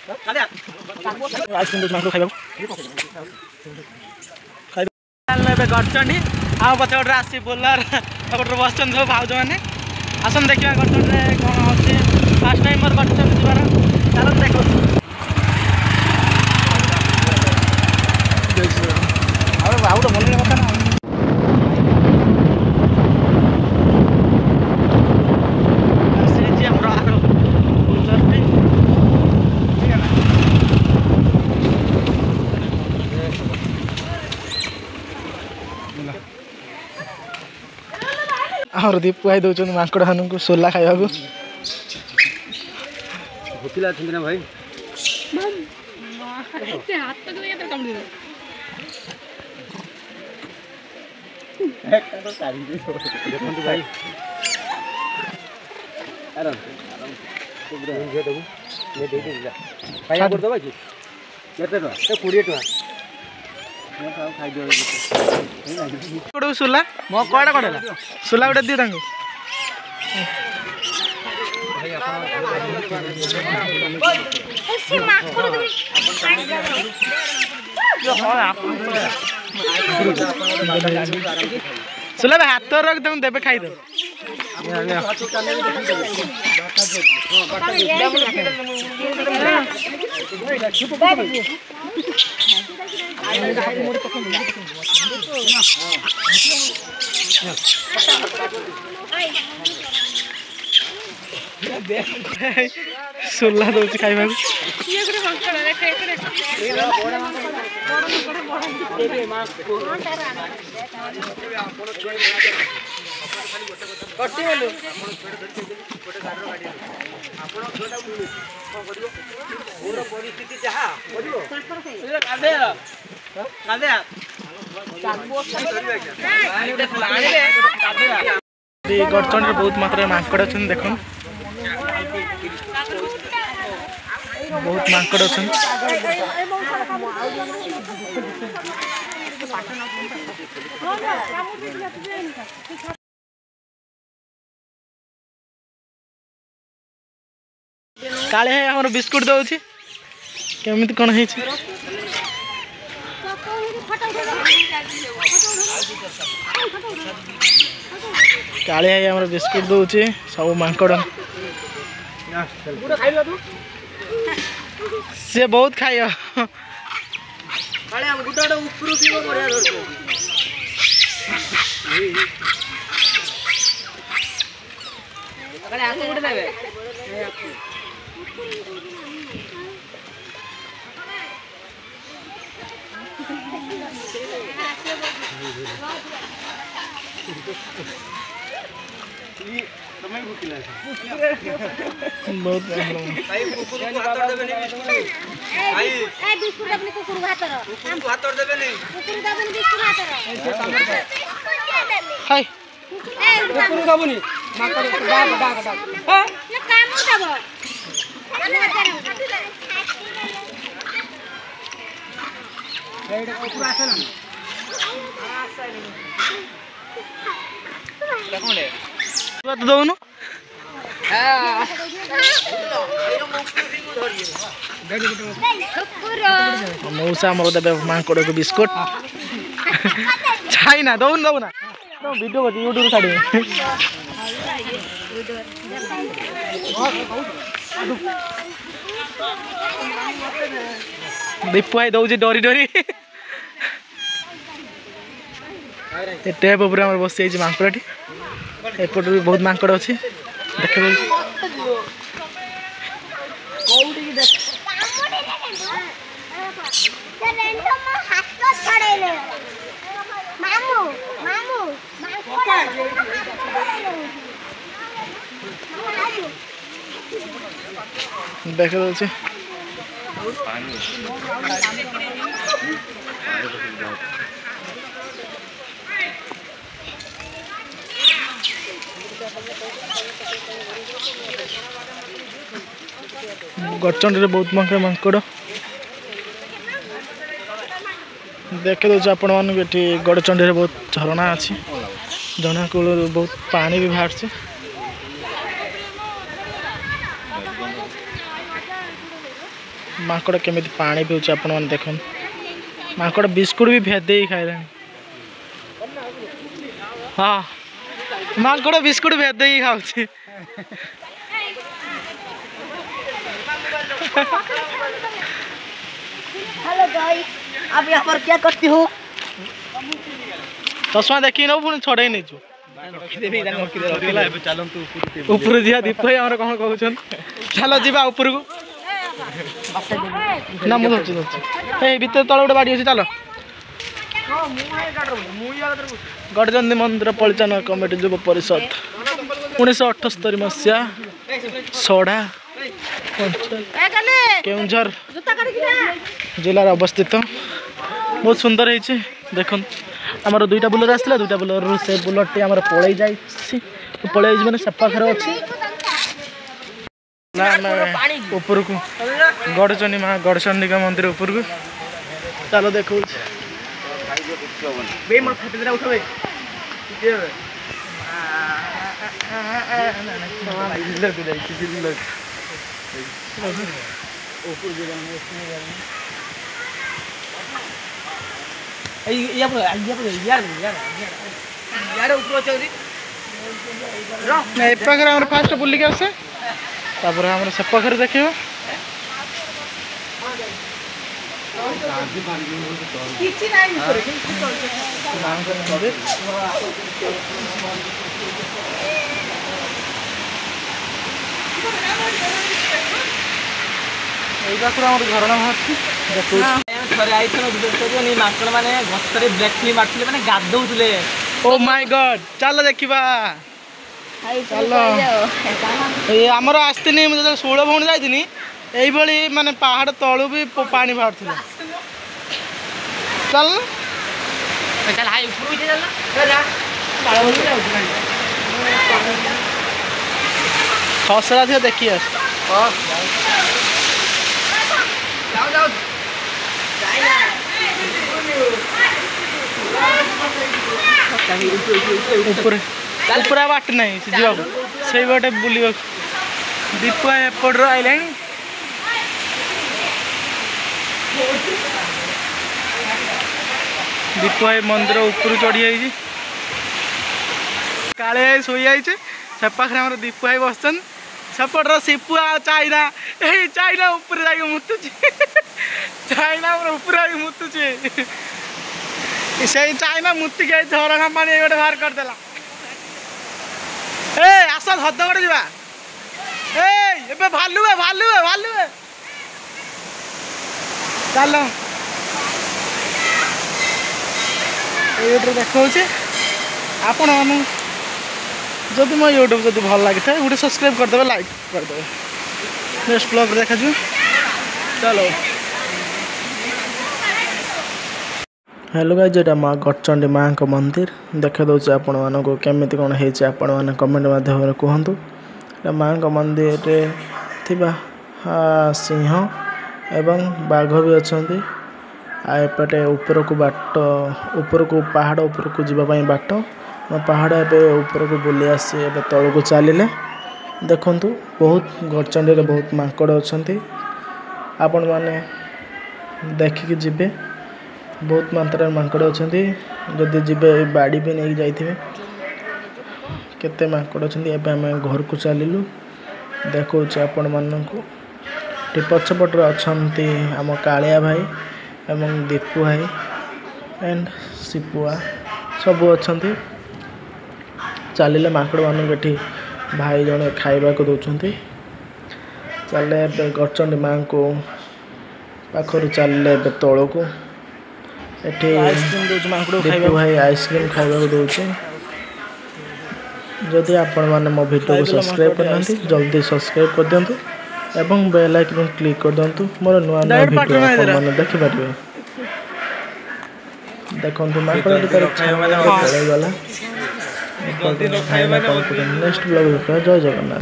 Ice cream मांको खाइबा गड़चंडी आ पचे गोटे आसी बोलर गोटे बस सब भाज मैंने आसन देखा गड़चंडी कौन अच्छे फास्ट टाइम मोर गड़चंडी जीवार चल देख ଆଉ ତ ମନେ କଥା ନା और दीप पुआई दौरान माकड़ मान को सोला खावा भूखिला ना भाई देखो भाई खाया करदे कि केते टका 20 टका सुला मो कड़ा कड़ा सुला गोटे दिए सुला हाथ रख तुम देवे खाई दो सुला दौर खाइबा गड़चंडी बहुत मात्रा माकड़ अच्छे देख बहुत माकड़ अच्छे काले हमर बिस्कुट दउछि केमिति कोन हे छै काले हमर बिस्कुट दउछि सब मांकड़ से बहुत खाइयो काले हम गुटाडा ऊपर पीबो बढ़िया धरतो काले आको गुटे देबे समय भूखिला बहुत भाई कुकुर को हाथ देबे नहीं भाई ए बिस्कुट अपने कुकुर को हाथ देबे नहीं कुकुर दाबन बिस्कुट हाथ हाय कुकुर दाबनी माकड़ डाक डाक डाक हां ये काम देबो एडे कुकुर आछन देखोले बात दउनु मौसा मोर देबे मांकड़ को बिस्कुट छाई ना दउन दउना वीडियो कर यूट्यूब छाड़ी दीपू भाई दउजी डरी डरी टेप ऊपर हमर बस जाई मांकड़टी एपट भी बहुत मांकड़ अच्छी देख देख गड़चंडी बहुत मांकड़ देखे दे आपण मान गड़चंडी बहुत झरणा अच्छी झरणा कूल बहुत पानी भी बाहर से माकड़ केमी पानी पीछे आपण मैंने देख माकड़ बिस्कुट भी भेदे खाइले हाँ माकड़ बिस्कुट भेदे खाऊ हेलो गाइस अब यहाँ पर क्या करती हूँ चश्मा देखी नौ पुणी छड़े नहीं ऊपर जा दीप भाई आम कौन कहते चलो जी ऊपर को ना मुझे भर तल गोटे बाड़ी अच्छे चलो गड़चंदी मंदिर परिचालन कमिटी युव परिषद 1978 मसीहा सड़ा केउझर जिलार अवस्थित बहुत सुंदर है देख आमर दुईटा बुलर आसला दुईटा बुलर से बुलर टी आमर पलि जाए मैंने से पाखे अच्छी ऊपर को गड़चंडी माँ गड़चंडिका मंदिर ऊपर को चलो देखो फास्ट बुलिक आसे से पाखे देखिए झरणा माकड़ मैंने गछरे ब्लैक फिल्म मारते मैंने गाधौले ओ माय गॉड चल देखा चलो ये आमर आसनी मुझे 16 भौणी जाइनी यही माने पहाड़ तलू भी पानी बाहर चल खसरा थी देखिए ऊपर बाट नहीं से बाटे बुल दीप एपट आइला दीप मंदिर ऊपर चढ़ी जाइए काले शोई जाइए से पाखे आम दीप भाई बसन सेपटर सिपुआ चाइना यही चाइना ऊपर जाके मुतुची चाइना ऊपर जाके मुतुची से चाइना मुतिक झरणा पानी गोटे बाहर करदेला ए आस हदगड़ जा ए भालु भालु भालु चलो ये देखा आपण जदि मो यूट्यूब जब भल लगी था गोटे सब्सक्राइब करदे लाइक करदे नेक्स्ट ब्लॉग देखा चलो हेलो गाइस जेटा माँ गड़चंडी माँ का मंदिर देखा दूसरे आपण मानक केमी कौन है आपण मैंने कमेंट माध्यम कहतु माँ का मंदिर थिबा सिंह एवं बाघ भी अच्छा एपटे ऊपर को बाट ऊपर को पहाड़ ऊपर को जीवाई बाट पहाड़ एवं ऊपर को बुली आसी ए तल को चलिए देखु बहुत गड़चंडी बहुत माकड़ अच्छा आपण मैंने देखिकी जीवे बहुत मात्रा माकड़ अच्छा जदि जीवे बाड़ी भी नहीं जाइए केते माकड़ अच्छा एवं आम घर को चलू देखो आपण मानू पछपटे अच्छा आम कालिया भाई एवं दीपू भाई एंड सिपुआ सब अच्छा चलिए माकड़ मानक ये भाई जड़े खाइबा को दौरान चले गड़चंडी माँ को पाखर चलिए तल को दीपू भाई आइसक्रीम खाइबा को दौचे जदि आपण मैंने मो वीडियो को सब्सक्राइब करना जल्दी सब्सक्राइब कर दिंतु एवं बेल आइकन क्लिक कर दिंतु मोर नुआ नुआ वीडियो आपने देखिपारे देखो माकड़ गला नेक्स्ट ब्लॉग जय जगन्नाथ।